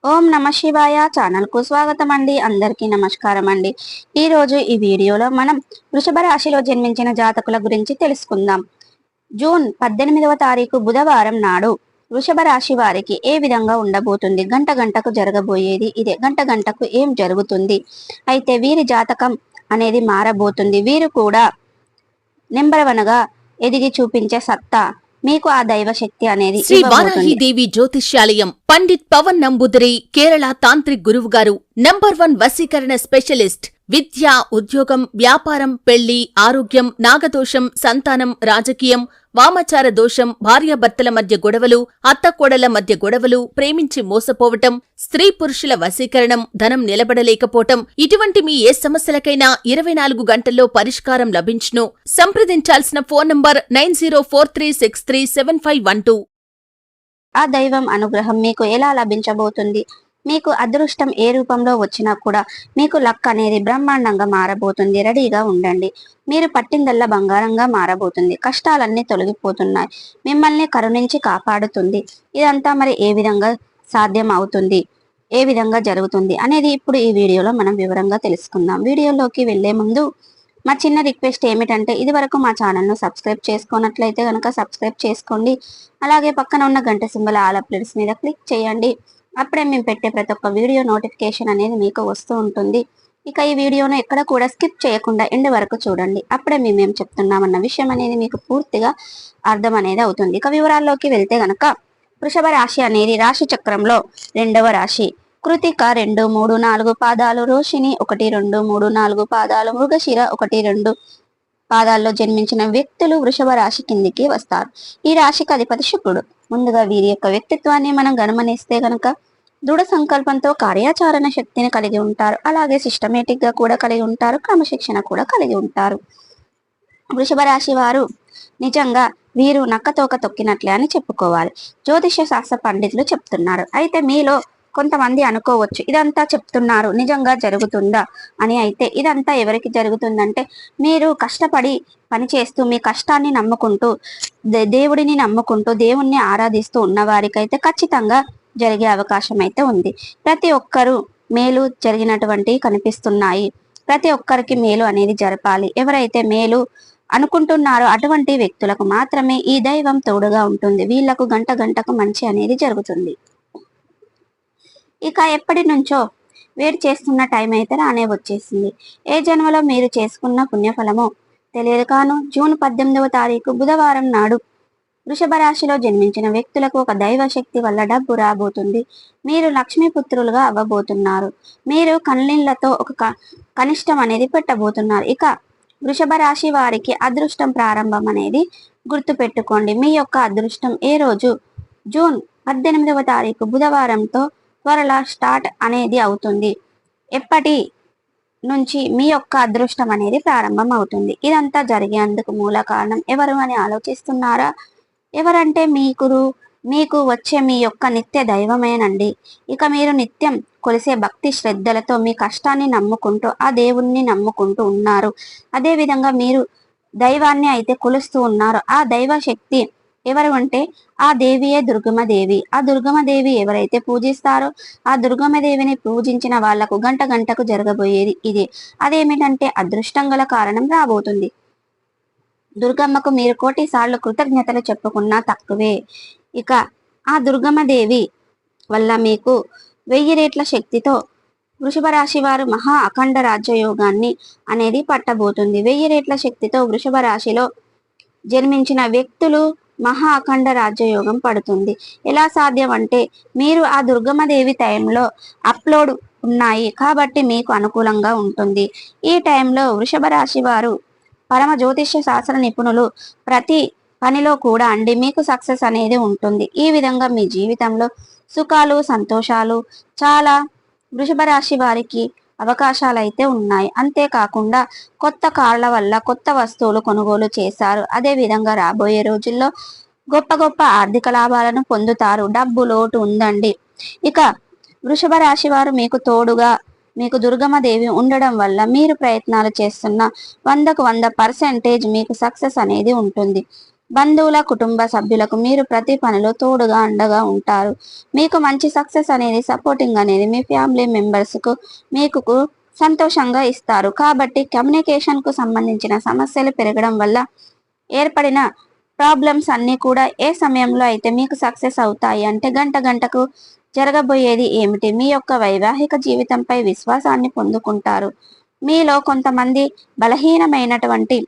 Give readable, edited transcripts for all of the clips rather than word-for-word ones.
ఓం నమ శివాయ ఛానల్ కు స్వాగతం అండి. అందరికీ నమస్కారం అండి. ఈ రోజు ఈ వీడియోలో మనం వృషభ రాశిలో జన్మించిన జాతకుల గురించి తెలుసుకుందాం. జూన్ 18వ తారీఖు బుధవారం నాడు వృషభ రాశి వారికి ఏ విధంగా ఉండబోతుంది, గంట గంటకు జరగబోయేది ఇదే. గంట గంటకు ఏం జరుగుతుంది, అయితే వీరి జాతకం అనేది మారబోతుంది. వీరు కూడా నెంబర్ 1 గా ఎదిగి చూపించే సత్తా మీకు ఆ దైవ శక్తి అనేది శ్రీ వారాహిదేవి జ్యోతిష్యాలయం పండిత్ పవన్ నంబూదరి కేరళ తాంత్రిక్ గురువు గారు నంబర్ 1 వశీకరణ స్పెషలిస్ట్. విద్య, ఉద్యోగం, వ్యాపారం, పెళ్లి, ఆరోగ్యం, నాగదోషం, సంతానం, రాజకీయం, వామచార దోషం, భార్యాభర్తల మధ్య గొడవలు, అత్తకోడల మధ్య గొడవలు, ప్రేమించి మోసపోవటం, స్త్రీ పురుషుల వశీకరణం, ధనం నిలబడలేకపోవటం, ఇటువంటి మీ ఏ సమస్యలకైనా 24 గంటల్లో పరిష్కారం లభించును. సంప్రదించాల్సిన ఫోన్ నంబర్ 9043637512. ఆ దైవం అనుగ్రహం మీకు ఎలా లభించబోతుంది, మీకు అదృష్టం ఏ రూపంలో వచ్చినా కూడా మీకు లక్ అనేది బ్రహ్మాండంగా మారబోతుంది. రెడీగా ఉండండి. మీరు పట్టిందల్లా బంగారంగా మారబోతుంది. కష్టాలన్నీ తొలగిపోతున్నాయి. మిమ్మల్ని కరుణించి కాపాడుతుంది. ఇదంతా మరి ఏ విధంగా సాధ్యం అవుతుంది, ఏ విధంగా జరుగుతుంది అనేది ఇప్పుడు ఈ వీడియోలో మనం వివరంగా తెలుసుకుందాం. వీడియోలోకి వెళ్లే ముందు మా చిన్న రిక్వెస్ట్ ఏమిటంటే, ఇది వరకు మా ఛానల్ను సబ్స్క్రైబ్ చేసుకున్నట్లయితే కనుక సబ్స్క్రైబ్ చేసుకోండి. అలాగే పక్కన ఉన్న గంట సింబల్ ఆల్ అప్డేట్స్ మీద క్లిక్ చేయండి. అప్పుడే మేము పెట్టే ప్రతి ఒక్క వీడియో నోటిఫికేషన్ అనేది మీకు వస్తూ ఉంటుంది. ఇక ఈ వీడియోను ఎక్కడ కూడా స్కిప్ చేయకుండా ఎండ్ వరకు చూడండి. అప్పుడే మేమేం చెప్తున్నామన్న విషయం అనేది మీకు పూర్తిగా అర్థం అనేది అవుతుంది. ఇక వివరాల్లోకి వెళ్తే గనక, వృషభ రాశి అనేది రాశి చక్రంలో 2వ రాశి. కృతిక 2, 3, 4 పాదాలు, రోషిణి 1, 2, 3, 4 పాదాలు, మృగశిర 1, 2 పాదాల్లో జన్మించిన వ్యక్తులు వృషభ రాశి కిందికి వస్తారు. ఈ రాశికి అధిపతి శుక్రుడు. ముందుగా వీరి యొక్క వ్యక్తిత్వాన్ని మనం గమనిస్తే గనక, దృఢ సంకల్పంతో కార్యాచరణ శక్తిని కలిగి ఉంటారు. అలాగే సిస్టమేటిక్ గా కూడా కలిగి ఉంటారు. క్రమశిక్షణ కూడా కలిగి ఉంటారు. వృషభ రాశి వారు నిజంగా వీరు నక్కతోక తొక్కినట్లే అని చెప్పుకోవాలి. జ్యోతిష శాస్త్ర పండితులు చెప్తున్నారు. అయితే మీలో కొంతమంది అనుకోవచ్చు, ఇదంతా చెప్తున్నారు నిజంగా జరుగుతుందా అని. అయితే ఇదంతా ఎవరికి జరుగుతుందంటే, మీరు కష్టపడి పనిచేస్తూ మీ కష్టాన్ని నమ్ముకుంటూ దేవుడిని నమ్ముకుంటూ దేవుణ్ణి ఆరాధిస్తూ ఉన్న వారికైతే ఖచ్చితంగా జరిగే అవకాశం అయితే ఉంది. ప్రతి ఒక్కరూ మేలు జరిగినటువంటి కనిపిస్తున్నాయి. ప్రతి ఒక్కరికి మేలు అనేది జరపాలి. ఎవరైతే మేలు అనుకుంటున్నారో అటువంటి వ్యక్తులకు మాత్రమే ఈ దైవం తోడుగా ఉంటుంది. వీళ్లకు గంట గంటకు మంచి అనేది జరుగుతుంది. ఇక ఎప్పటి నుంచో వేడి చేస్తున్న టైం అయితే రానే వచ్చేసింది. ఏ జన్మలో మీరు చేసుకున్న పుణ్యఫలమో తెలియదు కాను, జూన్ 18వ తారీఖు బుధవారం నాడు వృషభ రాశిలో జన్మించిన వ్యక్తులకు ఒక దైవ శక్తి వల్ల డబ్బు రాబోతుంది. మీరు లక్ష్మీపుత్రులుగా అవ్వబోతున్నారు. మీరు కన్నీళ్లతో ఒక కనిష్టం అనేది పెట్టబోతున్నారు. ఇక వృషభ రాశి వారికి అదృష్టం ప్రారంభం అనేది గుర్తు పెట్టుకోండి. మీ యొక్క అదృష్టం ఏ రోజు, జూన్ 18వ తారీఖు బుధవారంతో త్వరలో స్టార్ట్ అనేది అవుతుంది. ఎప్పటి నుంచి మీ యొక్క అదృష్టం అనేది ప్రారంభం అవుతుంది. ఇదంతా జరిగేందుకు మూల కారణం ఎవరు అని ఆలోచిస్తున్నారా? ఎవరంటే మీకు వచ్చే మీ యొక్క నిత్య దైవమేనండి. ఇక మీరు నిత్యం కొలిసే భక్తి శ్రద్ధలతో మీ కష్టాన్ని నమ్ముకుంటూ ఆ దేవుణ్ణి నమ్ముకుంటూ ఉన్నారు. అదే విధంగా మీరు దైవాన్ని అయితే కొలుస్తూ ఉన్నారు. ఆ దైవ శక్తి ఎవరు అంటే ఆ దేవియే దుర్గమదేవి. ఆ దుర్గమదేవి ఎవరైతే పూజిస్తారో ఆ దుర్గమదేవిని పూజించిన వాళ్లకు గంట గంటకు జరగబోయేది ఇది. అదేమిటంటే అదృష్టం గల కారణం రాబోతుంది. దుర్గమ్మకు మీరు 1,000 సార్లు కృతజ్ఞతలు చెప్పుకున్నా తక్కువే. ఇక ఆ దుర్గమ్మదేవి వల్ల మీకు 1000 రెట్ల శక్తితో వృషభ రాశి వారు మహా అఖండ రాజ్యయోగాన్ని అనేది పట్టబోతుంది. 1000 రెట్ల శక్తితో వృషభ రాశిలో జన్మించిన వ్యక్తులు మహా అఖండ రాజ్యయోగం పడుతుంది. ఎలా సాధ్యం అంటే, మీరు ఆ దుర్గమ్మదేవి టైంలో అప్లోడ్ ఉన్నాయి కాబట్టి మీకు అనుకూలంగా ఉంటుంది. ఈ టైంలో వృషభ రాశి వారు పరమ జ్యోతిష్య శాస్త్ర నిపుణులు. ప్రతి పనిలో కూడా మీకు సక్సెస్ అనేది ఉంటుంది. ఈ విధంగా మీ జీవితంలో సుఖాలు సంతోషాలు చాలా వృషభ రాశి వారికి అవకాశాలు అయితే ఉన్నాయి. అంతేకాకుండా కొత్త కార్ల వల్ల కొత్త వస్తువులు కొనుగోలు చేశారు. అదే విధంగా రాబోయే రోజుల్లో గొప్ప గొప్ప ఆర్థిక లాభాలను పొందుతారు. డబ్బు లోటు ఉందండి. ఇక వృషభ రాశి వారు మీకు తోడుగా మీకు దుర్గమ్మదేవి ఉండడం వల్ల మీరు ప్రయత్నాలు చేస్తున్న 100% మీకు సక్సెస్ అనేది ఉంటుంది. బంధువుల కుటుంబ సభ్యులకు మీరు ప్రతి పనిలో తోడుగా అండగా ఉంటారు. మీకు మంచి సక్సెస్ అనేది సపోర్టింగ్ అనేది మీ ఫ్యామిలీ మెంబర్స్కు మీకు సంతోషంగా ఇస్తారు. కాబట్టి కమ్యూనికేషన్కు సంబంధించిన సమస్యలు పెరగడం వల్ల ఏర్పడిన ప్రాబ్లమ్స్ అన్నీ కూడా ఏ సమయంలో అయితే మీకు సక్సెస్ అవుతాయి అంటే గంటకు జరగబోయేది ఏమిటి, మీ యొక్క వైవాహిక జీవితంపై విశ్వాసాన్ని పొందుకుంటారు. మీలో కొంతమంది బలహీనమైనటువంటి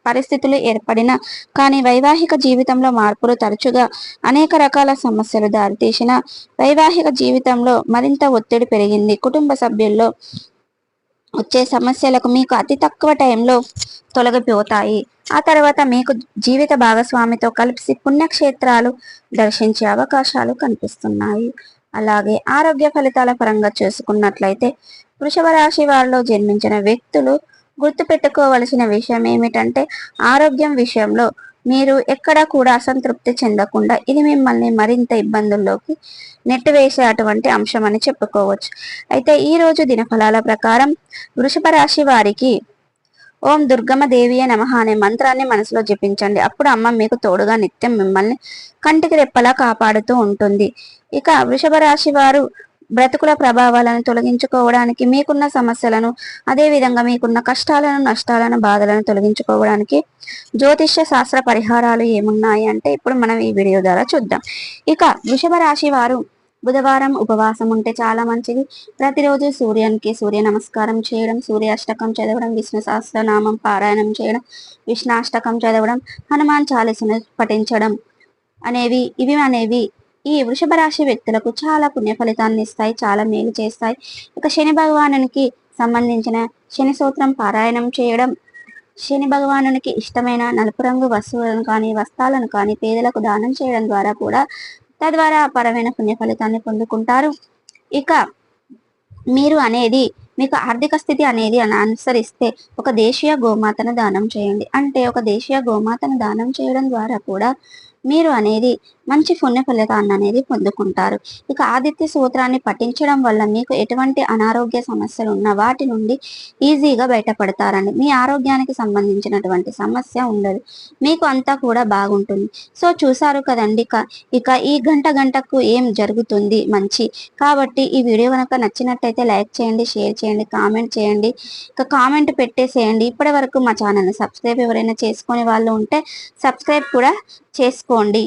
పరిస్థితులు ఏర్పడిన కానీ వైవాహిక జీవితంలో మార్పులు తరచుగా అనేక రకాల సమస్యలు దారితీసిన వైవాహిక జీవితంలో మరింత ఒత్తిడి పెరిగింది. కుటుంబ సభ్యుల్లో వచ్చే సమస్యలకు మీకు అతి తక్కువ టైంలో తొలగిపోతాయి. ఆ తర్వాత మీకు జీవిత భాగస్వామితో కలిసి పుణ్యక్షేత్రాలు దర్శించే అవకాశాలు కనిపిస్తున్నాయి. అలాగే ఆరోగ్య ఫలితాల పరంగా చూసుకున్నట్లయితే వృషభ రాశి వారిలో జన్మించిన వ్యక్తులు గుర్తుపెట్టుకోవలసిన విషయం ఏమిటంటే ఆరోగ్యం విషయంలో మీరు ఎక్కడా కూడా అసంతృప్తి చెందకుండా ఇది మిమ్మల్ని మరింత ఇబ్బందుల్లోకి నెట్టివేసే అటువంటి అంశం అని చెప్పుకోవచ్చు. అయితే ఈ రోజు దినఫలాల ప్రకారం వృషభ రాశి వారికి ఓం దుర్గమ్మ దేవియే నమః అనే మంత్రాన్ని మనసులో జపించండి. అప్పుడు అమ్మ మీకు తోడుగా నిత్యం మిమ్మల్ని కంటికి రెప్పలా కాపాడుతూ ఉంటుంది. ఇక వృషభ రాశి వారు బ్రతుకుల ప్రభావాలను తొలగించుకోవడానికి, మీకున్న సమస్యలను, అదేవిధంగా మీకున్న కష్టాలను, నష్టాలను, బాధలను తొలగించుకోవడానికి జ్యోతిష్య శాస్త్ర పరిహారాలు ఏమున్నాయి అంటే ఇప్పుడు మనం ఈ వీడియో ద్వారా చూద్దాం. ఇక వృషభ రాశి వారు బుధవారం ఉపవాసం ఉంటే చాలా మంచిది. ప్రతిరోజు సూర్యానికి సూర్య నమస్కారం చేయడం, సూర్యాష్టకం చదవడం, విష్ణు సహస్రనామం పారాయణం చేయడం, విష్ణాష్టకం చదవడం, హనుమాన్ చాలీసను పఠించడం అనేవి ఈ వృషభ రాశి వ్యక్తులకు చాలా పుణ్య ఫలితాన్ని ఇస్తాయి, చాలా మేలు చేస్తాయి. ఇక శని భగవానునికి సంబంధించిన శని సూత్రం పారాయణం చేయడం, శని భగవానునికి ఇష్టమైన నలుపు రంగు వస్తువులను కానీ వస్త్రాలను కానీ పేదలకు దానం చేయడం ద్వారా కూడా తద్వారా అపారమైన పుణ్య ఫలితాన్ని పొందుకుంటారు. ఇక మీరు అనేది మీకు ఆర్థిక స్థితి అనేది అనుసరిస్తే ఒక దేశీయ గోమాతను దానం చేయండి. అంటే ఒక దేశీయ గోమాతను దానం చేయడం ద్వారా కూడా మీరు అనేది మంచి పుణ్య ఫలితాన్ని అనేది పొందుకుంటారు. ఇక ఆదిత్య సూత్రాన్ని పఠించడం వల్ల మీకు ఎటువంటి అనారోగ్య సమస్యలు ఉన్నా వాటి నుండి ఈజీగా బయటపడతారండి. మీ ఆరోగ్యానికి సంబంధించినటువంటి సమస్య ఉండదు, మీకు అంతా కూడా బాగుంటుంది. సో చూసారు కదండి, ఇక ఈ గంటకు ఏం జరుగుతుంది మంచి. కాబట్టి ఈ వీడియో కనుక నచ్చినట్టయితే లైక్ చేయండి, షేర్ చేయండి, కామెంట్ చేయండి. ఇక కామెంట్ పెట్టేసేయండి. ఇప్పటి వరకు మా ఛానల్ని సబ్స్క్రైబ్ ఎవరైనా చేసుకునే వాళ్ళు ఉంటే సబ్స్క్రైబ్ కూడా చేసుకోండి.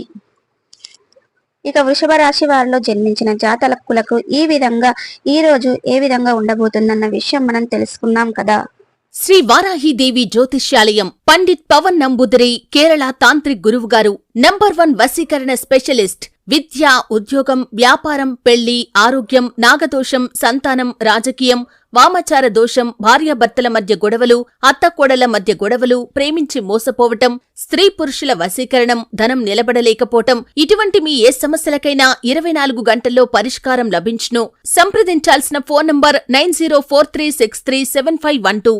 ఇక వృషభ రాశి వారిలో జన్మించిన జాతకులకు ఈ రోజు ఏ విధంగా ఉండబోతుందన్న విషయం మనం తెలుసుకున్నాం కదా. శ్రీ వారాహిదేవి జ్యోతిష్యాలయం పండిట్ పవన్ నంబూదిరి కేరళ తాంత్రిక్ గురువుగారు నంబర్ 1 వశీకరణ స్పెషలిస్ట్. విద్య, ఉద్యోగం, వ్యాపారం, పెళ్లి, ఆరోగ్యం, నాగదోషం, సంతానం, రాజకీయం, వామాచార దోషం, భార్యాభర్తల మధ్య గొడవలు, అత్తకోడల మధ్య గొడవలు, ప్రేమించి మోసపోవటం, స్త్రీ పురుషుల వశీకరణం, ధనం నిలబడలేకపోవటం, ఇటువంటి మీ ఏ సమస్యలకైనా 24 గంటల్లో పరిష్కారం లభించును. సంప్రదించాల్సిన ఫోన్ నంబర్ 9043637512.